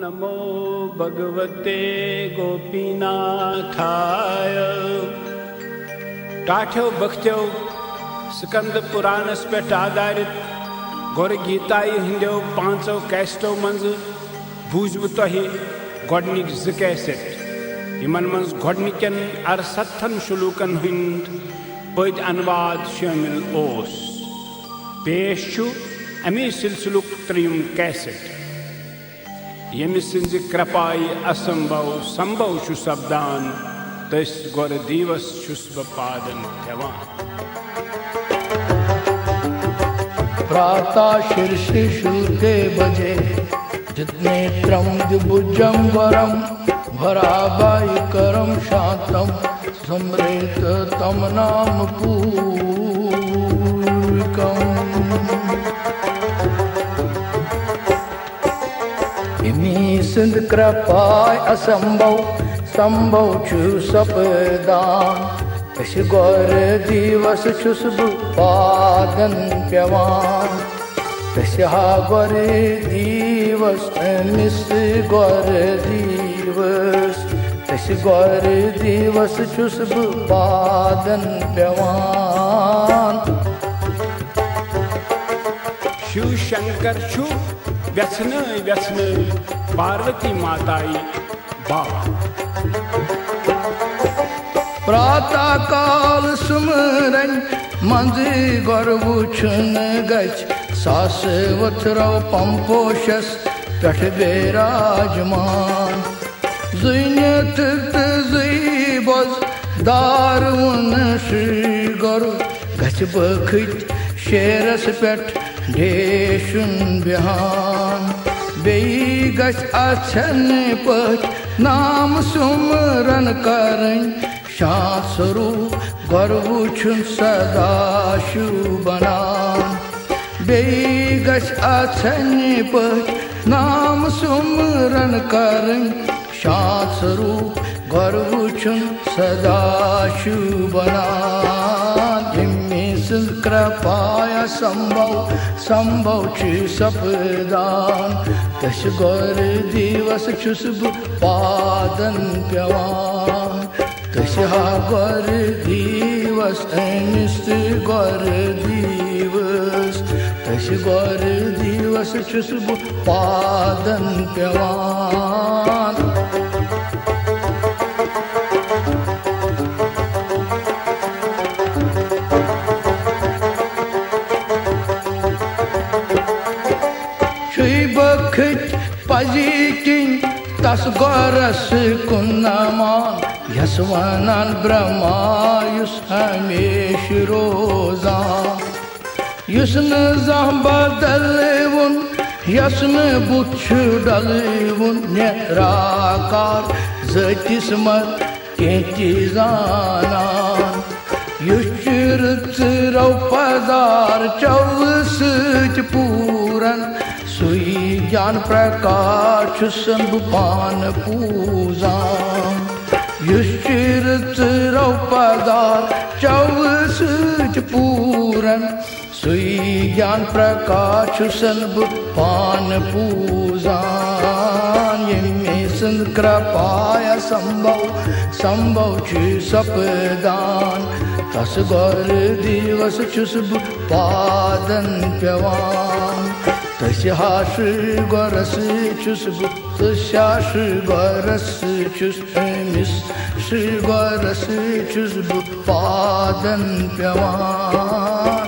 नमो भगवते गोपीनाथाय। टाठ्यो बख्त्यो स्कंद पुराणस पे आधारित गोर गीताई हिंदो 500 कैसेटों मंज बूझब तुहि गोडनिक 2 कैसेट यमन मंज गोडनिकन 68 शुलूकन हिंद पद अनुवाद शामिल ओस। पेश छु अमी सिलसिलुक 3 कैसेट यमि सिंज कृपाई असंभव संभव छु सपदान तस गोर दिवस छुस ब पादन ठेवान। प्रातः शीर्षि शुल्के बजे जितने द्विभुजं वरम भराबाई करम शांतम समृत तम नाम पूर्विकम। इमी सिंध कृपाय असंभव संभव छु सपदान तस गौर दिवस छुस पादन पेवान। तस गौर दिवस मिस गौर दिवस तस गौर दिवस छुस पादन पेवान। शिव शंकर छु व्यसन व्यसन पार्वती माताई बाबा। प्रातः काल सुमरन मंज गौर वुछन गछ सास वथरो पंपोशस पेठ विराजमान। जुन तृत जुई बोज दारुन श्री गौर गछ बखित शेरस पेठ ढेशुन बिहान। बेई गछ अच्छन पठ नाम सुमरन करन शांत स्वरूप गौर वुछुन सदा शुभनान। बेई गछ अच्छन पठ नाम सुमरन करन शांत स्वरूप गौर वुछुन सदा शुभनान। इमी सिंध कृपाय संभव संभव छु सपदान तस गौर दिवस छुस पादन पेवान। तस गौर दिवस निस्त गौर दिवस तस गौर दिवस छुस पादन पेवान। बखित पजी किंग तस गौरस कुन्नमान यसवनान ब्रह्मायुस हमेश रोजान। युसन जह बदलवुन यसन बुछ डलवुन निराकार जतिस मत केंति जानान। युचरौ पदार चौस पूरन सुई ज्ञान प्रकाश संभुपान पूजान। युश्चिरौ पदार चौस पूरन सुई ज्ञान प्रकाश संभुपान पूजान। यमी सिंध कृपाय संभव संभव छु सपदान तस गौर दिवस छुस पादन पेवान। तस्या श्री गौरस छुस तस्या श्री गौरस छुस मिस श्री गौरस छुस पादन पेवान।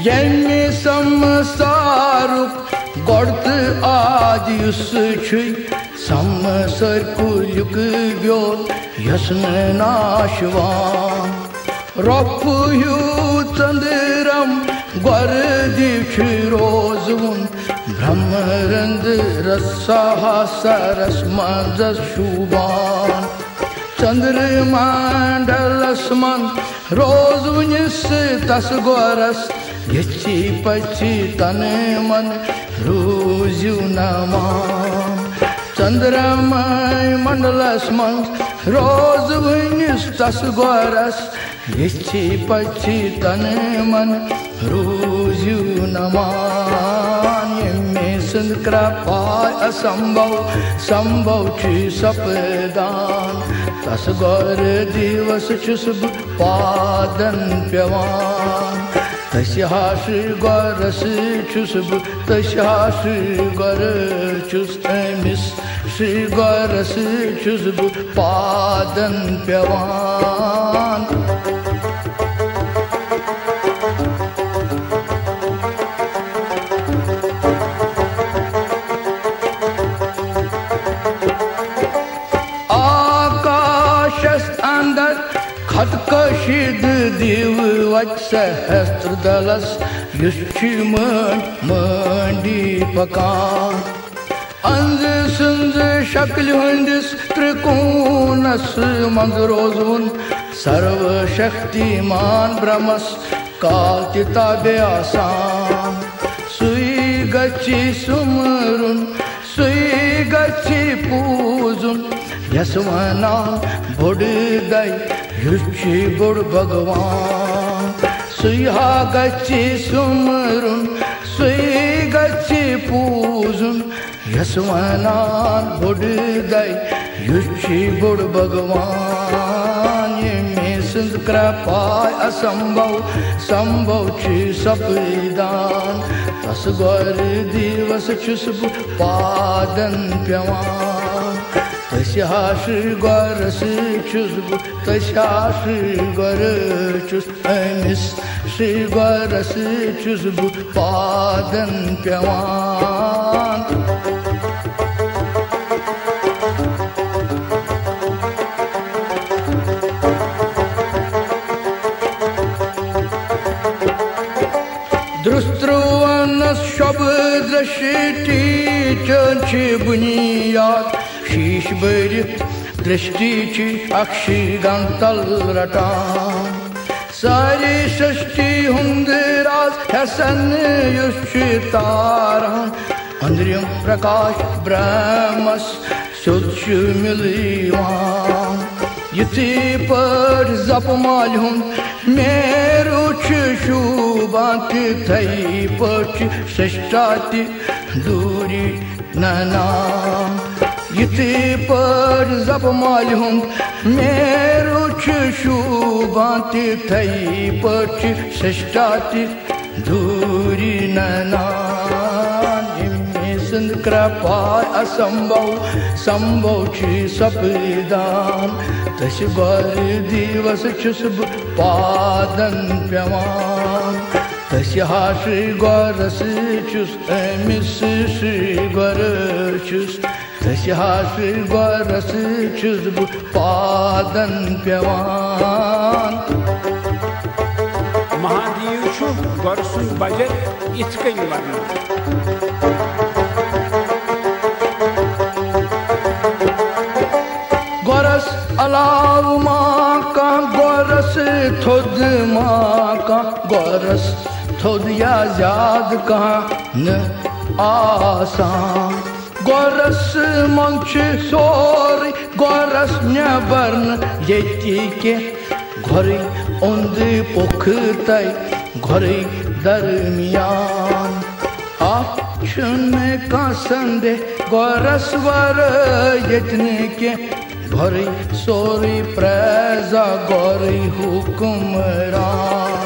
यमि संसारुक गोड़त आज युस छु समसर कुलुक व्योल यसन नाशवान। रोपयु चंद्रम गौर दिक्ष रोजवुन ब्रह्मरंद रसा सरस मंज शुभान। चंद्रमंडलस मन रोजवुनिस तस गौरस यची पची तन मन रोजु नमान। चंद्रमय मंडलस मंज रोज वनिस तस गोरस यछि पछि तन मन रोजु नमान यमे संक्रा पाय असंभव संभव छि सपदान तस गोर दिवस छुस पादन प्यवान तस्याश गोरस छुस तस्याश गोर छुस अमिस श्री गोरस छुस पादन प्यवान खत कशिद दिव सहस्त्र दलस युष्टि मंडी पकान अंज सुंज शक्ल हंदिस त्रिकोणस मंज रोजुन सर्वशक्तिमान ब्रह्मस काल चिताबे आसान सुई गच्छि सुमरुन सुई गच्छि पूजुन यसवना बोड़ दई युष्टि बोड़ भगवान सुहा गच्छि सुमरुन सुई गच्छि पूजुन यसवनान बोड़ दई युष्टि बोड़ भगवान ये संक्रा पाय असंभव संभव छि सपदान तस गोर दिवस छुस पादन प्यवान तस्याश गोरस छुस तस्याश गोर छुस अमिस श्री गोरस छुस पादन प्यवान दृष्ट्रुवन शब्द दृष्टि ची बुनियाद शीश बरित दृष्टि ची अक्षी गंतल रटान सारी सृष्टि हुंद राज हसन युष्टि तारान अंद्रियम प्रकाश ब्रह्मस सुच मिलवान यति पर जपमाल हुन मेरो शुभांति थई पच सृष्टाति दूरी नना यति पर जपमाल हुन मेरो शुभांति थई पच सृष्टाति दूरी नना संक्रा पाय असंभव संभव छि सपदान तस गोर दिवस छुस पादन प्यवान तस्याश गोरस छुस अमिस श्री गोर छुस तस्याश गोरस छुस पादन प्यवान महादेव छु गोरसुन बजट इथ कई वर्णन गोरस अलाव माँ का गोरस थोद माँ का गोरस थोद या याद का न आसान गोरस मंच सोरी गोरस न्यबर्न येती के घोरी उन्द पुखतई घोरी दरमियान आक्षण का संदेह गोरस वर यत्न के घोरी सोरी प्रजा गोरी हुकुमरान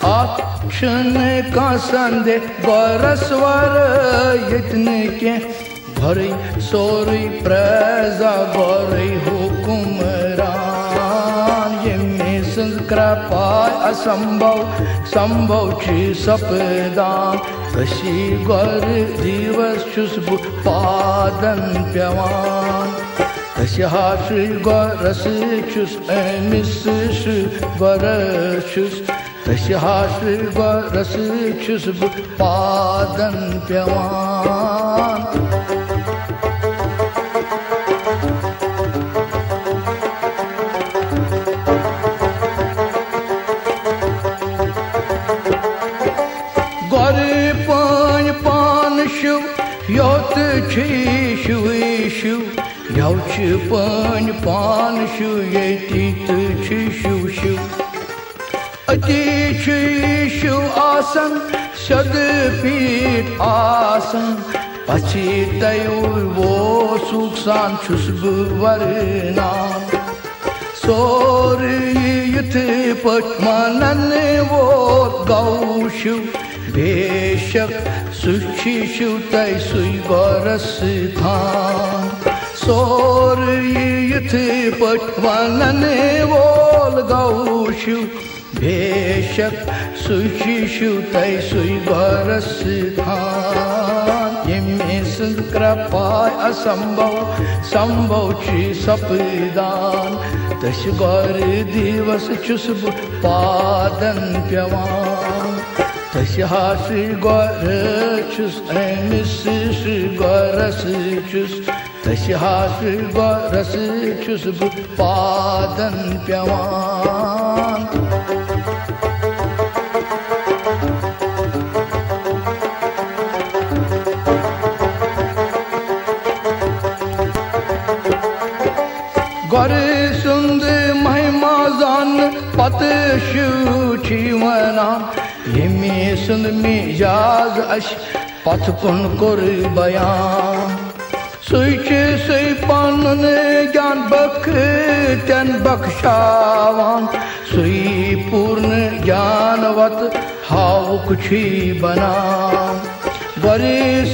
आक्षण का संदेह गोरसवर यत्न के घोरी सोरी प्रजा गोरी हुकुमरान ये संक्रा पाय असंभव संभव छि सपदान तशी गोर दिवस छुस पादन प्यवान तस्याश गोरस छुस अमिस श्री गोर छुस तस्याश गोरस छुस पादन प्यवान गोर पान पान शिव योत छी शिव पन पान शु येति तु शु शु अति शु आसन सद पीठ आसन पछी तयु वो सुख सान छुस वरनान सोर युथ पट मनन वो गौशु बेशक सुखी शु तय सुई गौरस थान सोर युथ पट मनन वो गौशु बेशक सुखी शु तय सुई गौरस थान यमे कृपाय असंभव संभव ची सपदान तश गौर दिवस चुस पादन प्यवान तश श्री गौर चुस एमिस श्री गौरस चुस तश श्री गौरस चुस पादन प्यवान गौर सुंद महिमा जान पत शूची वना यमी सुंद मिजाज अश पथ कुन कुर बयान सुच सुई पानन ज्ञान बख तन बख्शावान सुई पूर्ण ज्ञानवत हाउक छी बना गौर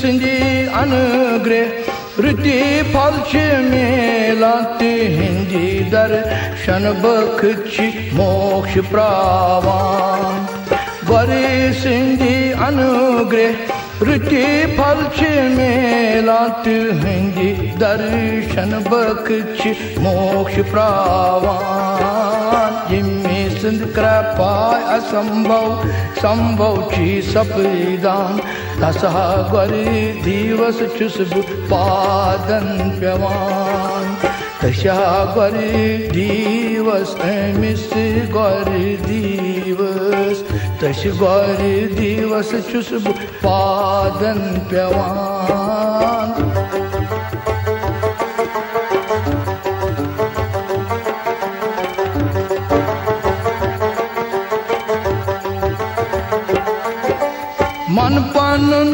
सिंधी अनुग्रह रुति फलच मेलाते हिंदी दर्शन बख्च मोक्ष प्रावान गौर सिंधी अनुग्रह रुति फलच मेलाते हिंदी दर्शन बख्च मोक्ष प्रावान जिम्मे सिंध कृपाय असंभव संभव ची सपदान तसहा गौर दिवस चुस पादन प्यवान तशा गौर दिवस एमिस गौर दिवस तश गौर दिवस चुस पादन प्यवान मन पानुन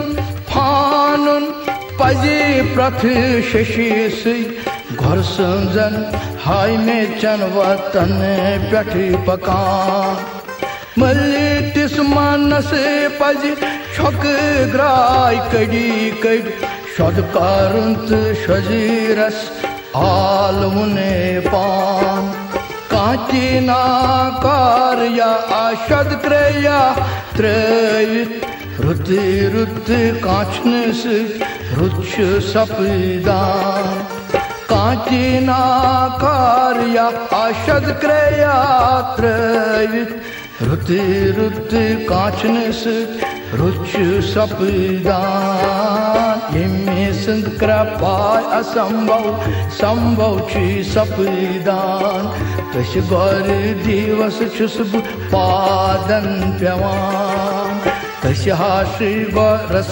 फानुन पजे प्रथ शशि घर संजन हाय में चन वतन पठ पकान मल्ले तिस मानस पज छक ग्राय कड़ी कड़ शद कारुंत शजीरस आल मुने पान कांची नाकार या आशद क्रया त्रयित रुत रुत कांचनस रुच सपदान कांची नाकार या आशद क्रयात्रयित रुत रुत कांचनस रुच सपदान यमे सिंध कृपाय असंभव संभव ची सपदान तश गौर दिवस चुस पादन प्यवान तशा श्री गौरस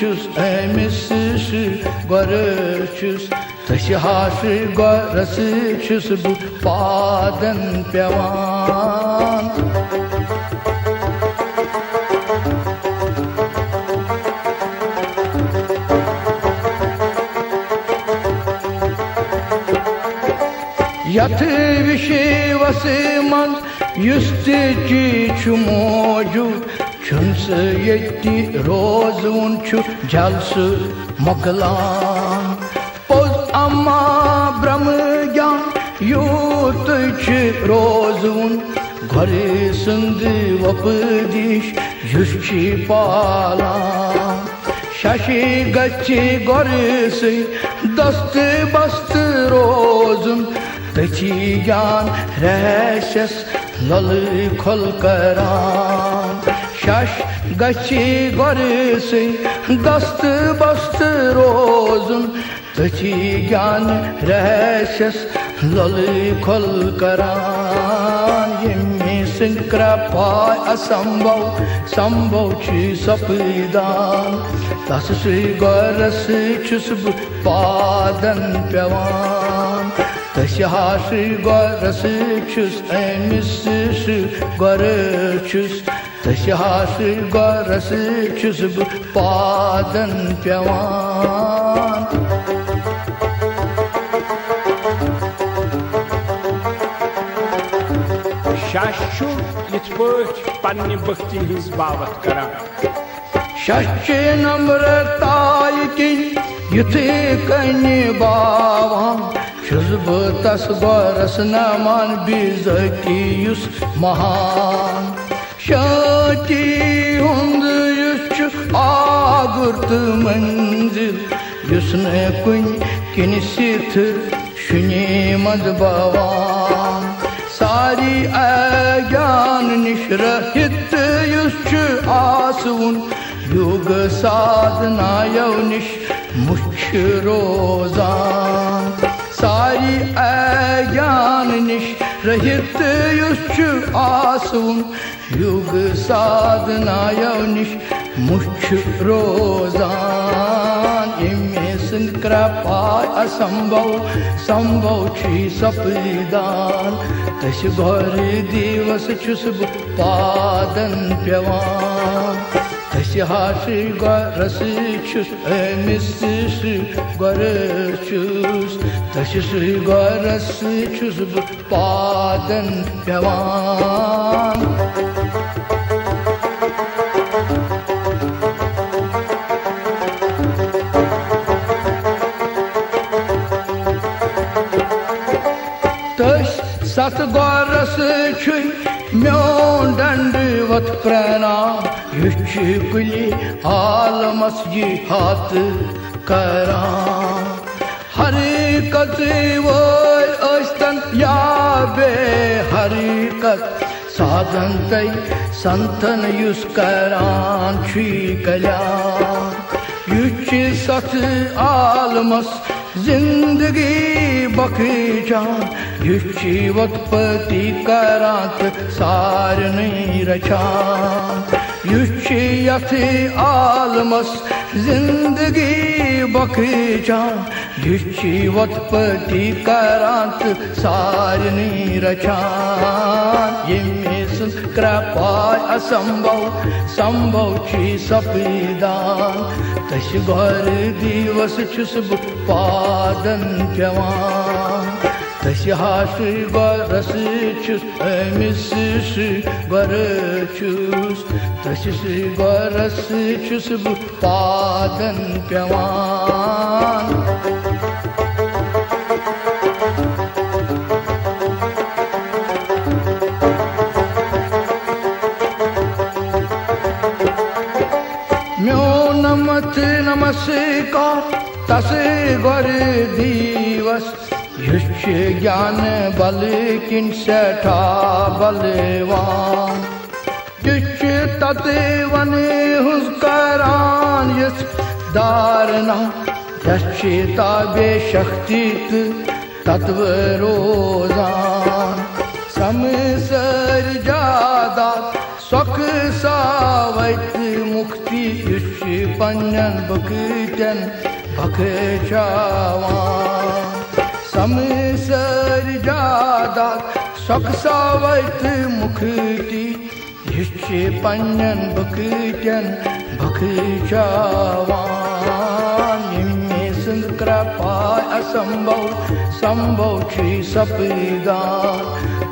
चुस एमिस श्री गौर चुस तशा श्री गौरस चुस पादन प्यवान यथ विषय वसे मन युस्त ची मौजूद छुंस यति रोज उन्छु जलस मकलान पोज अम्मा ब्रह्म ज्ञान यूत च रोज उन घरे सुंद वपदीश युष्ची पालान शशि गच्छि घरे से दस्त बस्त रोजुन तची ज्ञान रहशस लल खोल करान शश गच्छी घरे से दस्त बस्त रोजुन तची ज्ञान रहशस लल खोल करान यमे सिंह कृपाय असंभव संभव ची सपदान तस Shri गौरस छुस पादन प्यवान Taşhaş gorası çüs emis gorı çüs Taşhaş gorası çüs padan pevan Şaşçu yit pöt panni bhakti hins bavat karan Şaşçı namrtay ki yuti kani bavan Çüz tas goras naman bizakiyus mahan Şati hund yusçu ağırt manzil Yusne kun kinisitir şuni madbavan Sari ayan nişra hit yusçu asvun Yug sadna yavniş muç rozan Sari ayan niş rahit yusçu asvun Yug sadna yavniş muç rozan İmmesin krapay asambhav sambhav chi sapidan Taş gori divas çusb padan pevan Taşhaş gorası çüs emis gorı çüs Taşhaş gorası çüs padan pevan Taş sat gorası çüy Myon dandavat pranam Yüşçü kuli almas cihat karam Harikatı var astan ya be harikat Sadantay santan yüz karan çüy kalam Yüşçü satı almas Zindagi bakıcan Yüşçü vatpati karant sarını raçan Yüşçü yatı almas Zindagi bakıcan Yüşçü vatpati karant sarını raçan Yemesin krapay asambhav sambhav chi sapidan Taş gori divas çüs padan pevan Taşhaş gorası çüs emis gorı çüs Taşhaş gorası çüs padan pevan Myo namat namaskar tas gori divas Yüşçü gyan bal kin setha balvan Yüşçü tatvan huzkaran yus darna Yüşçü tabe shaktit tatv rozan Samsar jadat sok savait mukti Yüşçü panyan bakıten bakıçavan Samsar jadat sok savait mukti Yüşçü panyan bakıten bakıçavan İmmesin krapay asambhav sambhav chi sapidan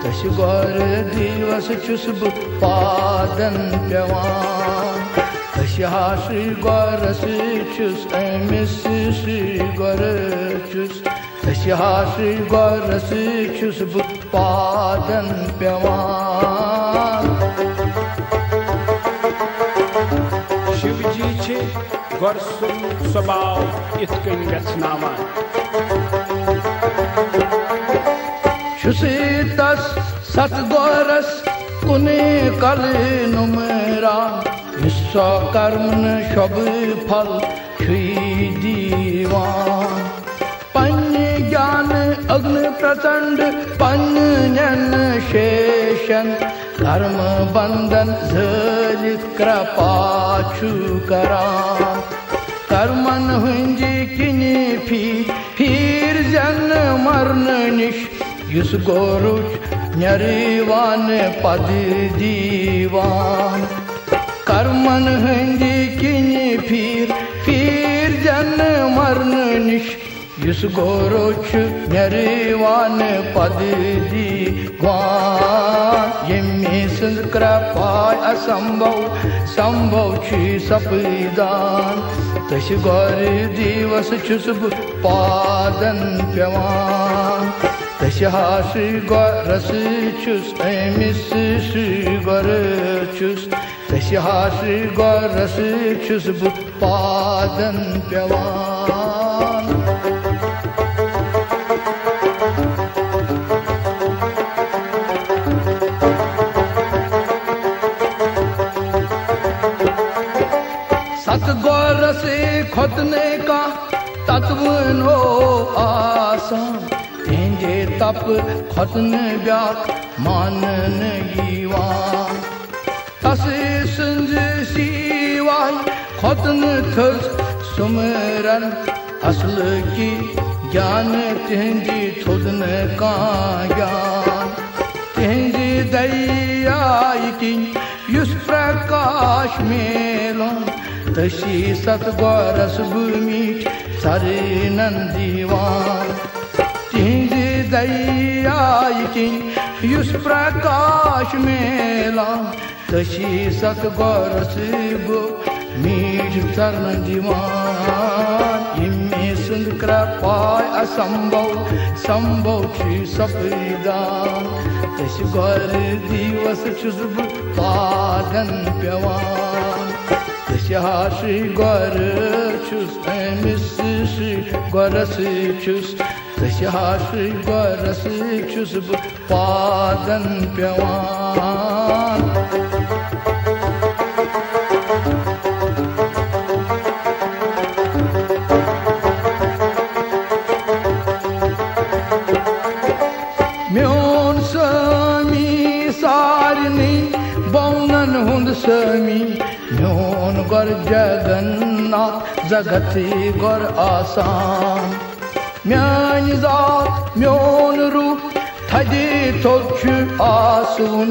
Taş gori divas çusb padan pevan Taşhaş gorası çüs emis gorı çüs Taşhaş gorası çüs padan pevan Shivji chi gorsun swabhav itkan vetsnavan Çüs tas sat goras kune kali numran Vishwa karman shab phal çüy divan Pany gyan agni prachand panyan sheshan कर्म बंधन झलित कृपा छु करा Karman हुंजी किनी फी फिर जन मरन निश युस गोरुच न्यरिवान पद दीवान कर्मन हंदी किनी फिर जन मरन निश युस गोरुच न्यरिवान पद दीवान यमी संद कृपाय असंभव संभव छी सपदान तश गौर दिवस छुस पादन पेवान तश श्री गौरस छुस अमिस श्री गौर छुस तश श्री गौरस छुस पादन पेवान सतगौर से खुदने का तत्व नो आसान तेंजे तप खुदन व्याक मानन ईवान तसे संज सीवाई खुदन थर्स सुमरन असल की ज्ञान तेंजी थुदन का ज्ञान तेंजी दयाई की युस प्रकाश मेलन तशी सतगौरस मीठ सारे नंदीवान तिंजी दयाई की युस प्रकाश मेला तशी सतगौरस मीठ सरन दीवान इम्मे सुंद कृपाय असंभव संभव छी सपदान तश गौर दिवस छुस पादन पेवान तश श्री गौर छुस अमिस श्री गौरस छुस तश श्री गौरस छुस पादन पेवान म्योन स्वामी सारनी बौनन हुंद स्वामी म्योन गौर जगन्नाथ जगति गौर आसान म्यान जात म्योन रूप थदे थोच आसून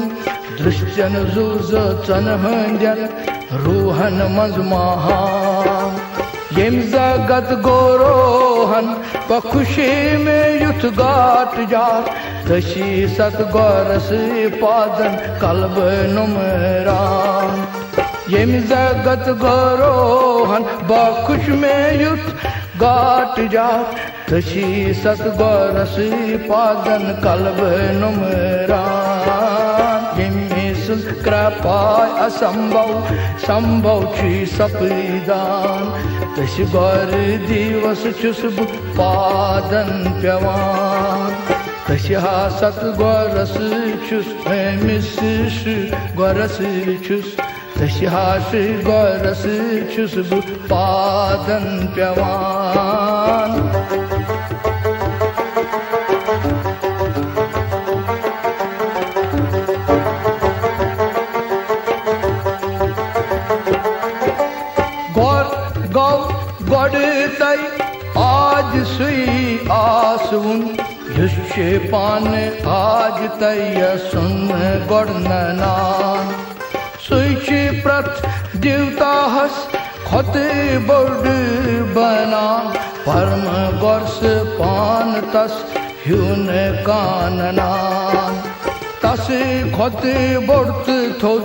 दृश्यन जुज चन हंदन रूहन मंज महान येम जगत गोरोहन खुशी में युथ गाट जात तशी सतगौरस पादन कल्ब नुमरान येम जगत गोरोहन खुश में युथ गाट जात तशी सतगौरस पादन कल्ब नुमरान येमी सुंद कृपाय असंभव संभव छी सपदान तश गौर दिवस छुस पादन पेवान तश सतगौरस छुस अमिस श्री गौरस छुस तश श्री गौरस छुस पादन पेवान गौड़ तई आज सुई आसुन युष्य पान आज तय सुन गौड़नान सुच प्रथ देवता हस खते बोर्ड बना परम गौरस पान तस ह्यून काननान तस खते बोर्ड थो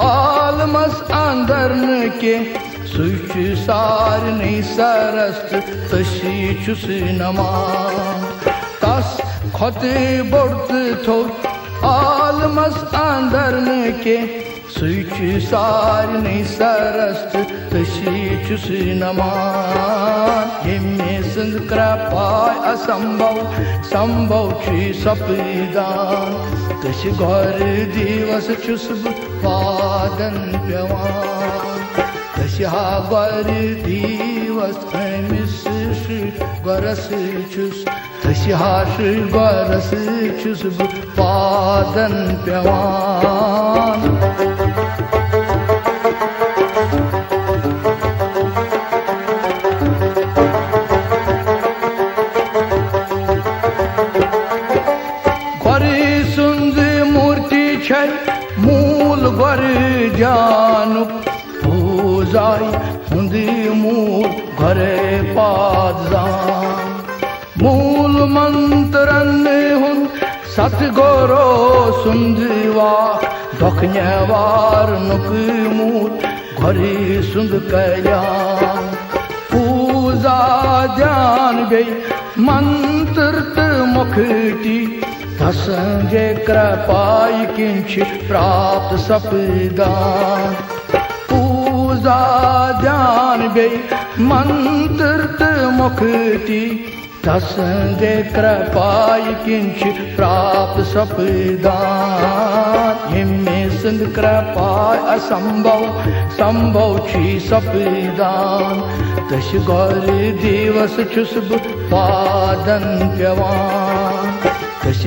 आलमस अंदरन के सुच सार नहीं सरस्त तशी चुस नमान तस खते बोर्ड थो आलमस अंदरन के सुच सार नहीं सरस्त तशी चुस नमान येमे संद कृपाय असंभव संभव छी सपदान तश गौर दिवस चुस पादन पेवान तश गौर दिवस अमिस श्री गौरस छुस तश श्री गौरस छुस पादन पेवान गौरी सुंद मूर्ति छै मूल गर जानुक पूजाई हुंदी मूल घरे पाजान मूल मंत्रन हुंद सतगोरो सुंदवा दखन्यवार नुक मूल घरी सुंद कल्याण पूजा ध्यान बे मंत्र मुखटी तसंगे कृपाई किंच प्राप्त सपदान पूजा ध्यान बे मंत्र मुखटी तसंगे कृपाई किंच प्राप्त सपदान हिम्मे सिंध कृपाय असंभव संभव छी सपदान तश गौर दिवस छुस पादन प्यवान तश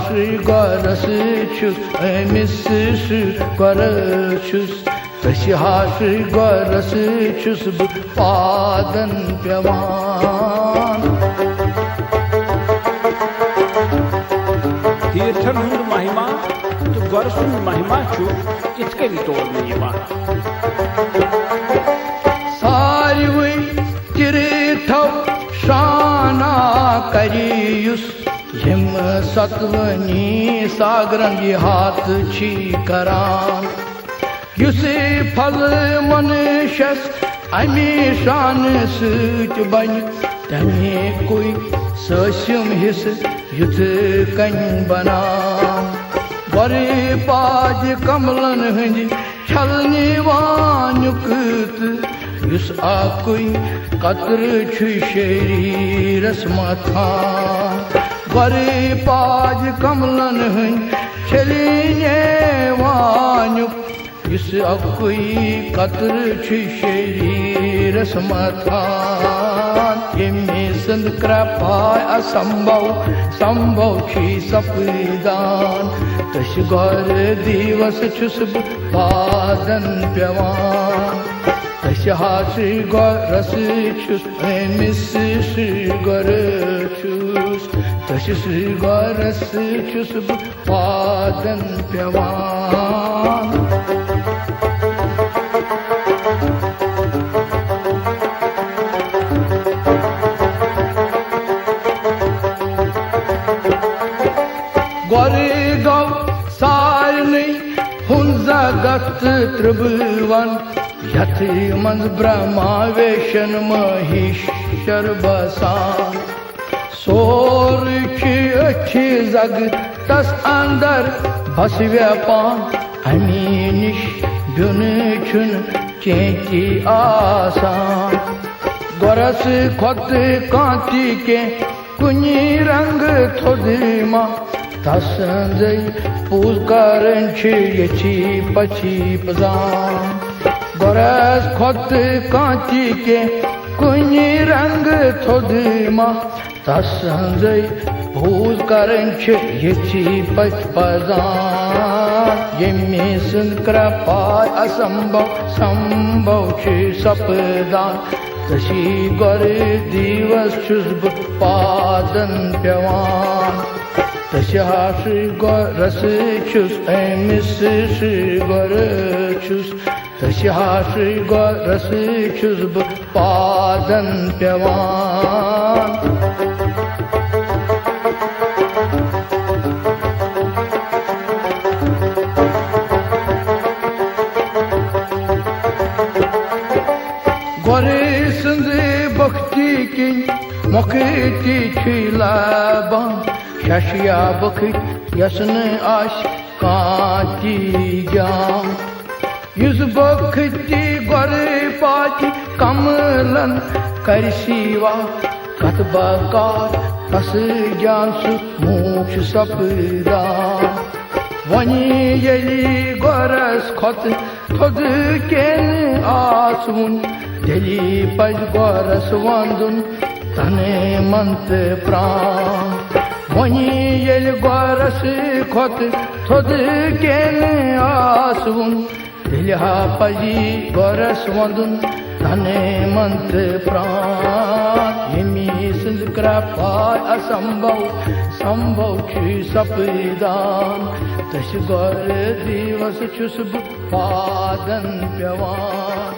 श्री गौरस छुस अमिस श्री गौर छुस तश श्री गौरस छुस पादन प्यवान तीर्थन हुंद महिमा तो गौरसुंद महिमा छु इतके भी तोड़ नहीं है सारी तीर्थ शाना करियुस हिम सत्वनी सागरन हाथ छी करान युसे फल मनुष्यस अमी शान सूच बन तमे कोई सस्यम हिस युद्ध कन बना बड़े पाज कमलन हंज छलने वानुकत युस आकुई कतर छु शरीरस मथा बड़े पाज कमलन हंज छलने वानुक युस आकुई कतर छु शरीरस मथा हिम्मे सिंध कृपाय असंभव संभव छी सपदान तश गौर दिवस छुस पादन प्यवान तश श्री गौरस छुस अमिस श्री गौर छुस तश श्री गौरस छुस पादन प्यवान गौरी गौ सारनी हुन जगत त्रिभुवन यथि मंद ब्रह्मा वेशन महेश्वर बसान सोर अच्छी जग तस अंदर बस व्यापान अमीनिश ब्युन छुन चेंची आसान गौरस खोत कांति के कुनी रंग थोदिमा तसंजय पूज करन छी पछी पजान गौरस खोत कांची के कुनी रंग थोदिमा तसंजय पूज करन छी पछ पजान यम्मे सिंध कृपाय असंभव संभव छी सपदान तशी गौर दिवस छुस पादन प्यवान तश श्री गौरस छुस अमिस श्री गौर छुस तश श्री गौरस छुस पादन प्यवान गौरी सिंध भक्ति की मुखती छिलाबान शशिया बखत यसन आश कांची जाम युस बखती गौरी पाची कमलन कर शिवा कत बकार तस जान सु मोक्ष सपदान वनी यली गौरस खोत थोद केन आसुन दिली पज गौरस वंदुन तने मंत प्राण वनी यल गौरस खोत थोद केन आसुन दिलहा पजी गौरस वंदुन तने मंत प्राण हिमी सिंध कृपाय असंभव संभव छी सपदान तश गौर दिवस छुस बह पादन पेवान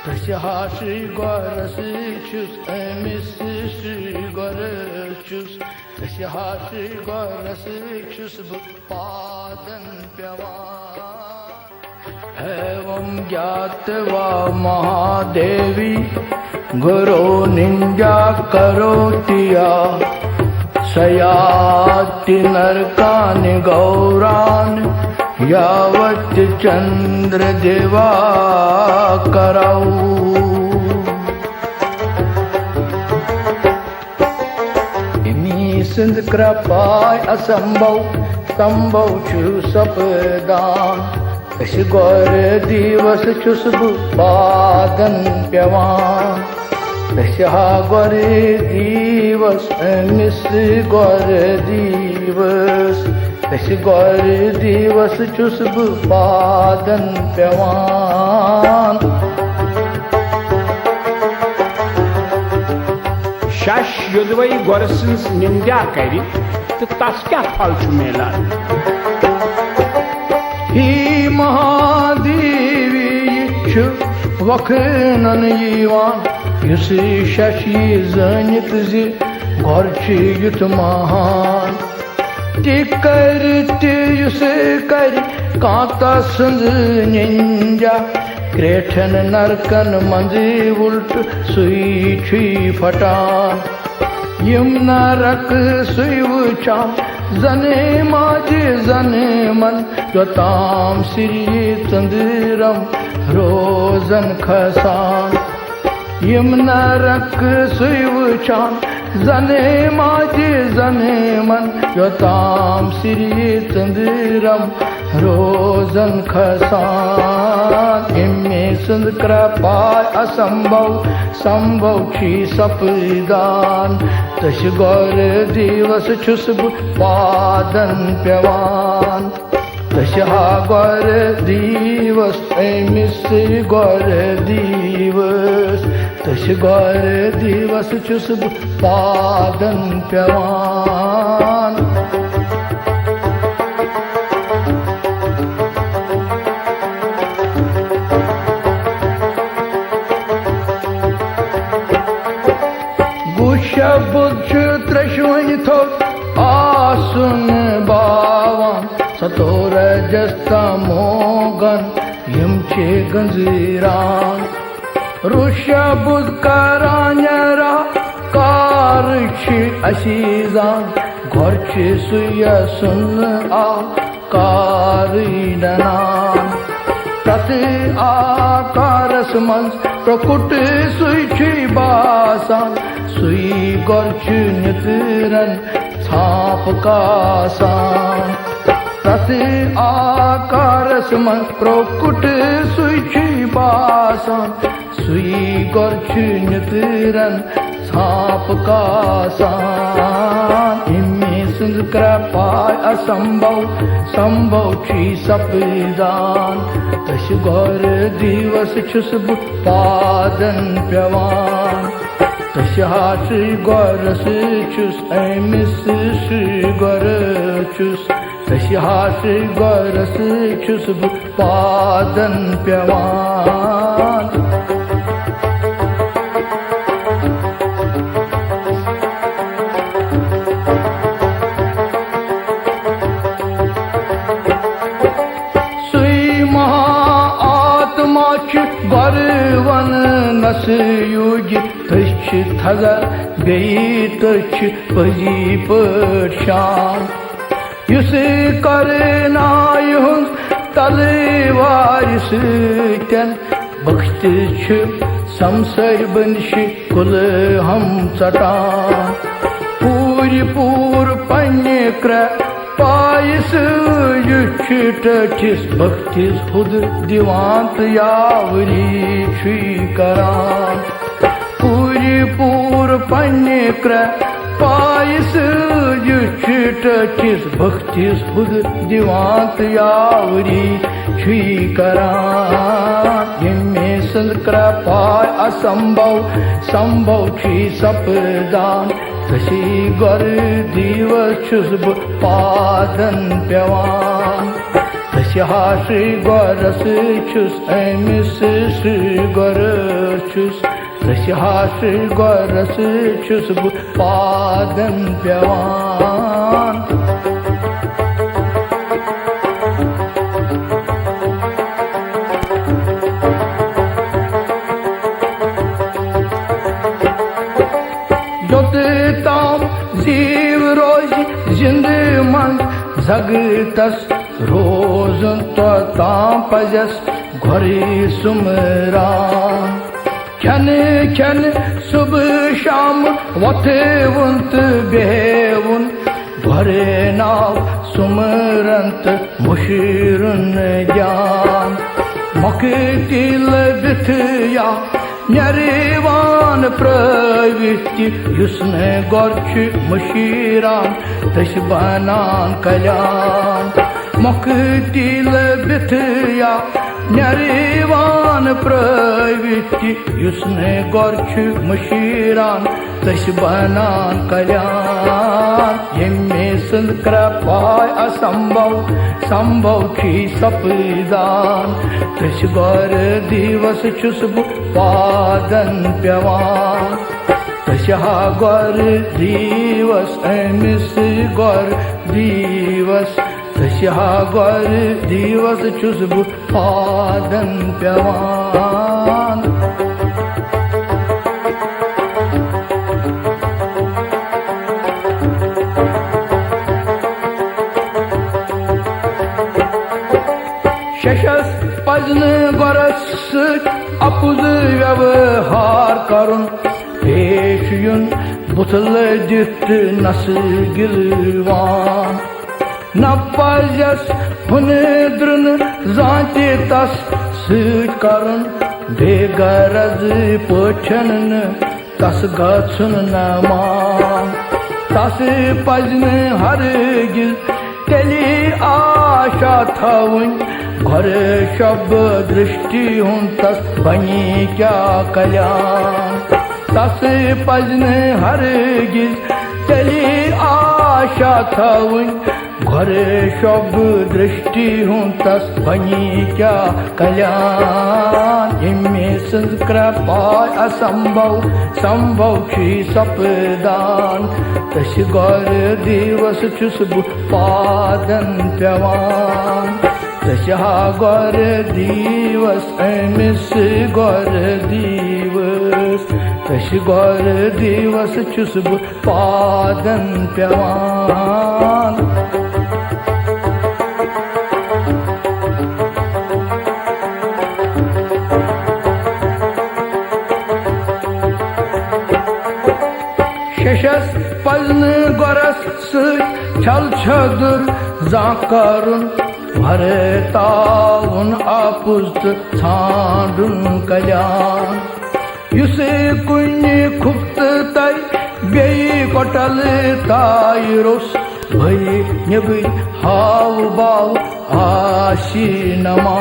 तश हा श्री गौरस छुस अमिस श्री गौर छुस तश हा श्री गौरस छुस बह पादन पेवान एवं ज्ञात्वा महादेवी गुरो निंजा करोतिया सयाति नरकान गौरान यावत चंद्र देवा कराऊ इमी सिंध कृपाय असंभव संभव छु सपदान तश गौर दिवस छुस बह पादन पेवान तश हा गौर दिवस अमिस गौर दिवस तश गौर दिवस छुस बह पादन पेवान शश युदवई गोरसंस निंदा करी तो तस क्या फल छु मिलान ही महादेवी छु वखनन यीवान युस शशि जनित जि गौर छु युत महान ति युस कर कांता संद निंजा क्रेठन नरकन मंज उल्ट सुई छुई फटान यम नरक सुई वुचान जने माजे जने मन योताम श्री तंदिरम रोजन खसान यम नरक सुई वुचान जने माजे जने मन योताम श्री तंदिरम रोजन खसान इमे सिंध कृपाय असंभव संभव छी सपदान तश गौर दिवस छुस बह पादन पेवान तश हा गौर दिवस अमिस गौर दिवस तश गौर दिवस छुस बह पादन पेवान बुद्ध त्रशवन थो आसुन बावन सतोर जस्ता मोगन यम छे गंजीरान ऋष्य बुद्ध करान्यरा कार छी अशीजान घर छी सुया सुन आ कारिडनान प्रति आकारस मंस प्रकुट सुई छी बासान सुई गोर्च नितरन छाप कासान प्रति आकारस मन प्रकुट सुई छी बासान सुई गोर्च नितरन छाप कासान इमे सिंध कृपाय असंभव संभव छी सपदान तश गौर दिवस छुस बह पादन पेवान तश हा श्री गौरस छुस अमिस श्री गौर छुस तश हा श्री गौरस छुस बह पादन पेवान गौरवन नस युग तछ थजर गई तछ पजी पशान युस करनाय हुंद तलवार सतन बख्त समसर बनिश कुल हम चटान पूर पूर पन्ने क्र पायस टचिस भक्तिस खुद दिवांत यावरी छी करान पूरी पूर पन्ने क्र पायस टचिस भक्तिस खुद दिवांत यावरी छी करान इमे संद कृपाय असंभव संभव छी सपदान तशी गर दिवस छुस बह पादन पेवान तशी हा श्री गरस छुस अमिस श्री गर छुस तशी हा श्री गरस छुस बह पादन पेवान जीव रोज जिंद मंद जगतस रोजन तो ताम पजस घोरी सुमरान खन खन सुबह शाम वथे वंत बेहुन घरे नाव सुमरंत मुशीरुन जान मकतिल बिथया Nerivan praviti yusne gorchi mushiran tashbanan kalyan Moktil bitya Nerivan praviti yusne gorchi mushiran tashbanan kalyan Yemme sind krapay asambhav संभव छी सपदान तशगर दिवस छुसब पादन पेवान तशहा गर दिवस अमिस गर दिवस तशहा गर दिवस छुसब पादन पेवान शशस पजन गरस अपुज व्यवहार करुन पेश युन बुतल दित नस गिलवान न पजस हुन द्रुन जांति तस सृज करुन बेगरज पोछन तस गछुन न मान तस पजन हरगिज तेली आशा थवन घर शब दृष्टि हूं तस बनी क्या कल्याण तस पजन हरगिज तेली आशा थवन घर शब दृष्टि हूं तस बनी क्या कल्याण इमे संद कृपाय असंभव संभव छी सपदान तश गर दिवस छुसब पादन पेवान तशहा गर दिवस अमिस गर दिवस तश गर दिवस छुसब पादन पेवान शशस पजन गरस छल छदुर जाकरुन भरताउन आपुस्त छांडुन कल्याण युसे कुन्य खुफ्त तय बेई कोटल ताय रोस भई नेबई हाव बाव आशी नमा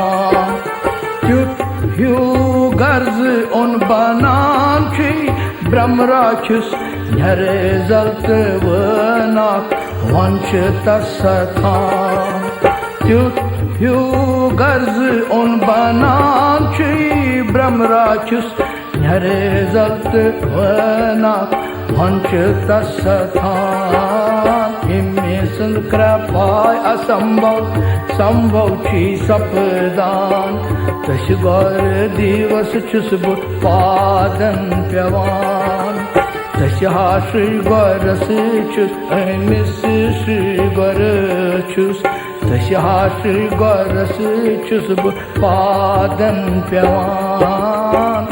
चुप ह्यू गर्ज उन बनान छी ब्रह्म राक्षस झरे जलत वनाक वंश तसथान Tut hu garz on banan chi brahm rachus nyare zalt vanak vanch tasathan imme sind krapay asambhav संभव छी सपदान तशगर दिवस छुसब पादन पेवान तशहा श्री गरस छुस अमिस श्री गर छुस तशहा श्री गरस छुसब पादन पेवान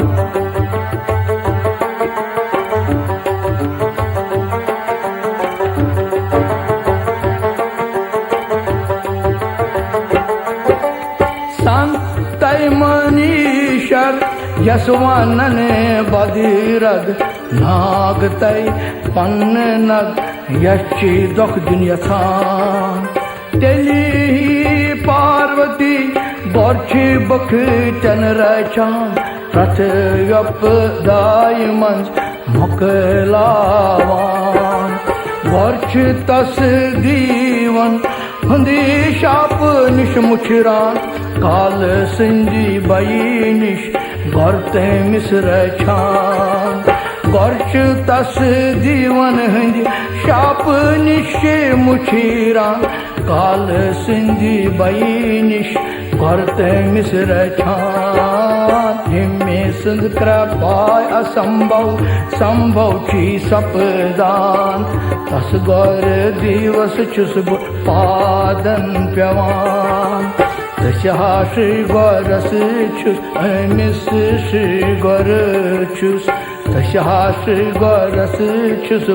मनीषर यशवानन बदिरद नाग तय पन्न नग यक्षी दुख दुनिया थान तेली पार्वती बोर्ची बख चन रचान प्रथव्यपदाय मंज मोकलावान वर्ष तस दीवन हंदी शाप निश मुछरान काल संजी बई निश गर्ते मिस्र छान गर्च तस दीवन हंदी शाप निश मुछरान काल संजी बई निश गर्ते मिस्र छान हिम्मे संग कृपाय असंभव संभव छी सपदान तस गौर दिवस छुस पादन प्यवान तशहा श्री गौरस छुस अमिस श्री गौर छुस तशहा श्री गौरस छुस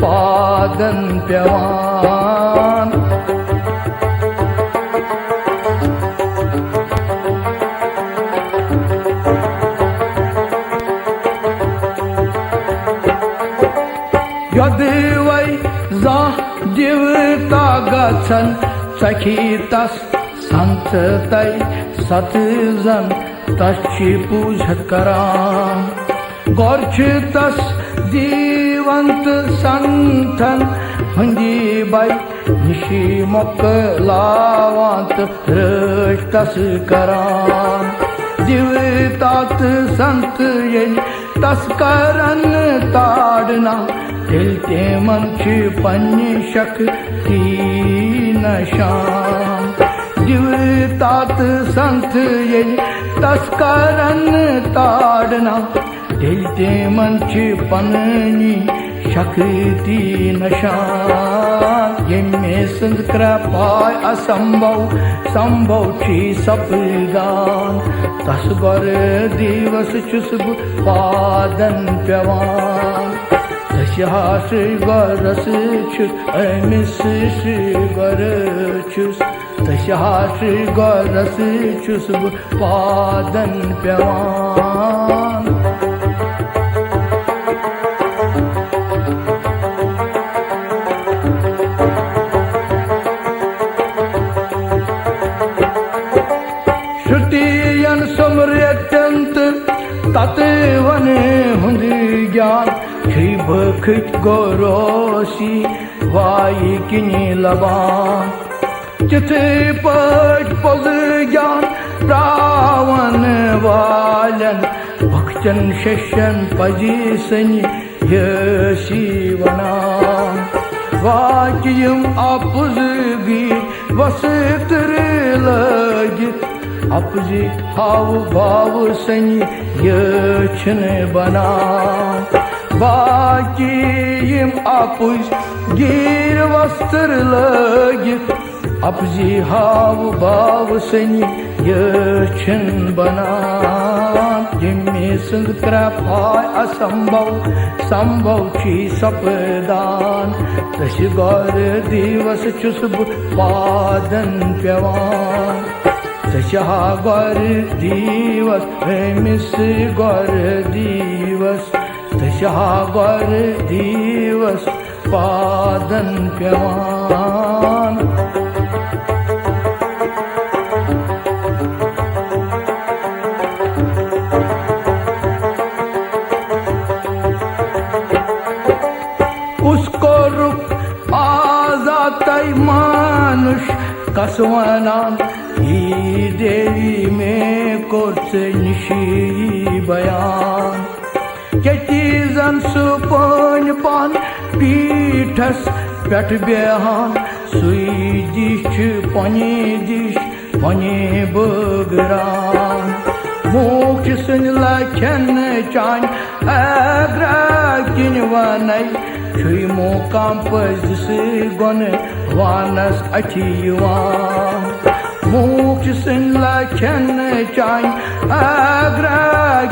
पादन प्यवान यदवै जा दिवता गछन सखी तस संत तै सतजन तछि पूजत करान गर्छ तस दीवंत संतन हंदी बाई निशी मोकलावंत रच तस करान दिवतात संत ये तस करन ताड़ना दिलते मंच पन्नी शक्ति नशान दिवतात संत ये तस्करन ताड़ना दिलते मंच पन्नी शक्ति नशान ये में संत कृपाय असंभव संभव छी सपदान तस गौर दिवस चुस पादन प्यवान तशहा श्री गौरस छुस अमिस श्री गौर छुस तशहा श्री गौरस छुस पादन प्यवान श्रुतियन सुमृत्यंत तत्वन हुंदी ज्ञान भखित गोरोसी वाई किनी लबान चिथे पट पद ज्ञान प्रावन वालन भक्तन शिष्यन पजी सनि यशीवनान वाक्यम अपुज गीत वसतर लगित अपजी हाव भाव सनि यछन बनान बाकी यम अपुज गिर वस्त्र लगित अपजी हाव भाव सनि यछन बनान यम्मे संग कृपाय असंभव संभव छी सपदान तश गौर दिवस चुस पादन प्यवान तशहा गौर दिवस मिस गौर दिवस तशहा गौर दिवस पादन प्यवान उसको रुख आजातै मानुष कसवनान ही देवी में कोर्स निशी बयान चीजन सुपन पान पीठस पेट बेहान सुई दिश पनी दिश पनी बगरान मूख सुन लखन चान अग्रा किन वनै छुई मोकाम पजिस गन वानस अठीवान मूख सुन लखन चान अग्रा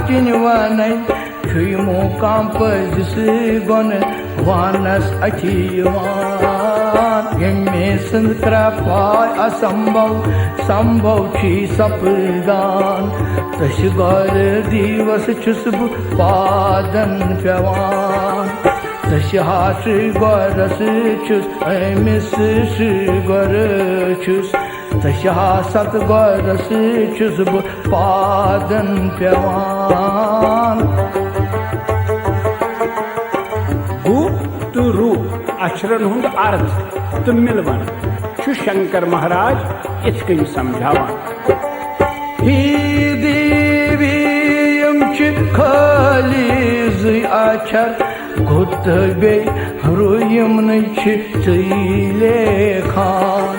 किन वनै छुई मोकाम पजिस गन वानस अठीवान यम्मे संग कृपाय असंभव संभव छी सपदान तश गौर दिवस छुस पादन प्यवान तशहा श्री गौरस छुस अमिस श्री गौर छुस तशहा सत गौरस छुस पादन प्यवान पेवान गु तो रू अक्षरन हुंद अर्थ तो मिलवन छु शंकर महाराज इत कन समझावान ही देवी खाली जुई अक्षर गुत बे रुयम नले खान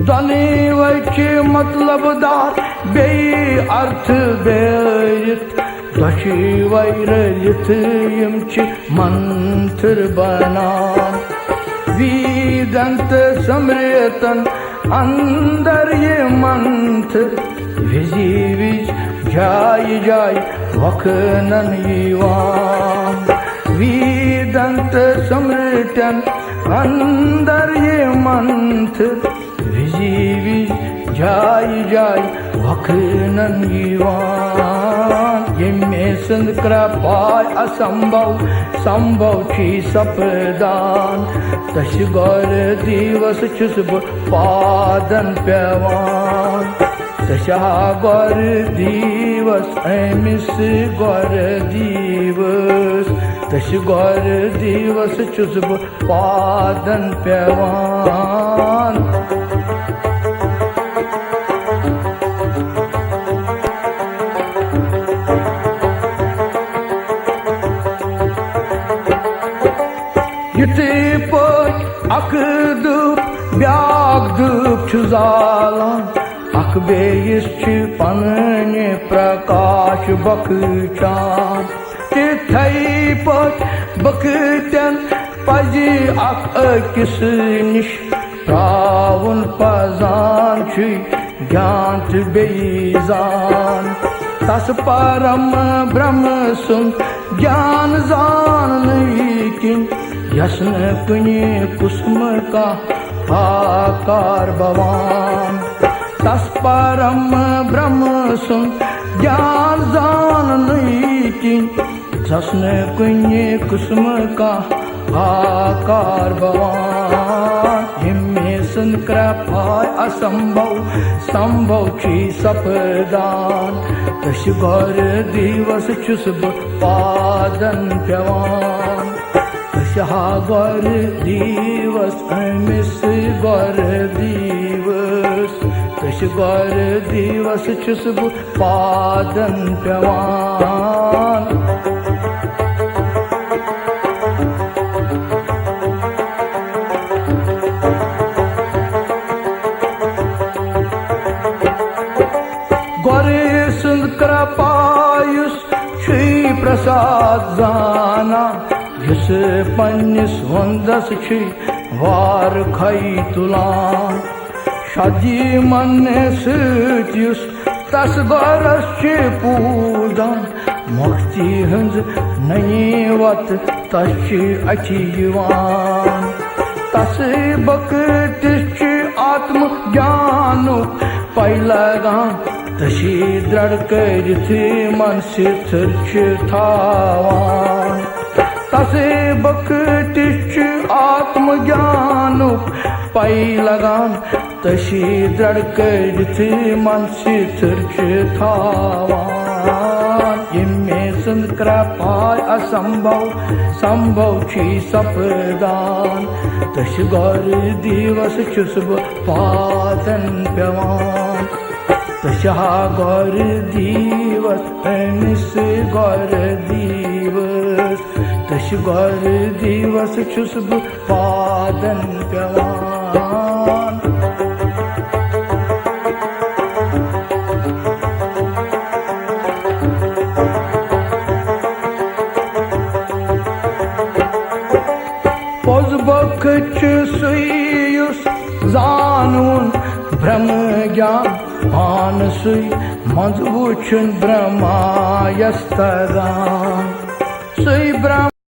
दने वच मतलब दार बे अर्थ बेरित दशि वैरलित यम मंत्र बनान वीदंत समृतन अंदर ये मंत्र विजी विज जाय जाय वखनन यीवान वीदंत समृतन अंदर ये मंत्र विजी विज जाय जाय वखनन यीवान ये संद कृपाय असंभव संभव छी सपदान तश गौर दिवस छुस पादन पेवान तशा गौर दिवस अमिस गौर दिवस तश गौर दिवस छुस पादन पेवान युते पोच अक दूप ब्याग दूप छुजालान अक बेयिस छि पन्ने प्रकाश बखचान तिथै पोच बखतन पजि अक अकिस निश प्रावुन पजान छि ज्ञान बेजान तस परम ब्रह्म सुन ज्ञान जान किन यसन कुनि कुसुम का आकार भवान तस परम ब्रह्म सुन ज्ञान जान किन यसन कुनि कुसुम का आकार भवान हिम्मे सन कृपाय असंभव संभव छी सपदान तश गौर दिवस छुस पादन पेवान तशा गौर दिवस अमिस गौर दिवस तश गौर दिवस छुस पादन पेवान कृपायुष श्री प्रसाद जाना युस पन्निस वंदस छी वार खई तुलान शादी मन सुस तस गौरस छी पूजन मुक्ति हंज नई वत तस अचि यिवान तस बकतिस आत्म ज्ञान पै लगान तशी दृढ़ करिथ मन सिथर थावान तसे बकटिश आत्मज्ञान पै लगान तशी दृढ़ करिथ मन सिथर थावान इमे संद कृपाय असंभव संभव छी सपदान तश गौर दिवस छुस पादन पेवान तशा गौर दिवस अमिस गौर दिवस तश गौर दिवस छुस पादन पेवान पोज बखच सुयुस जानून ब्रह्म ज्ञान पान सुई मंज वुचन ब्रह्मायस्तगान सुई ब्रह्म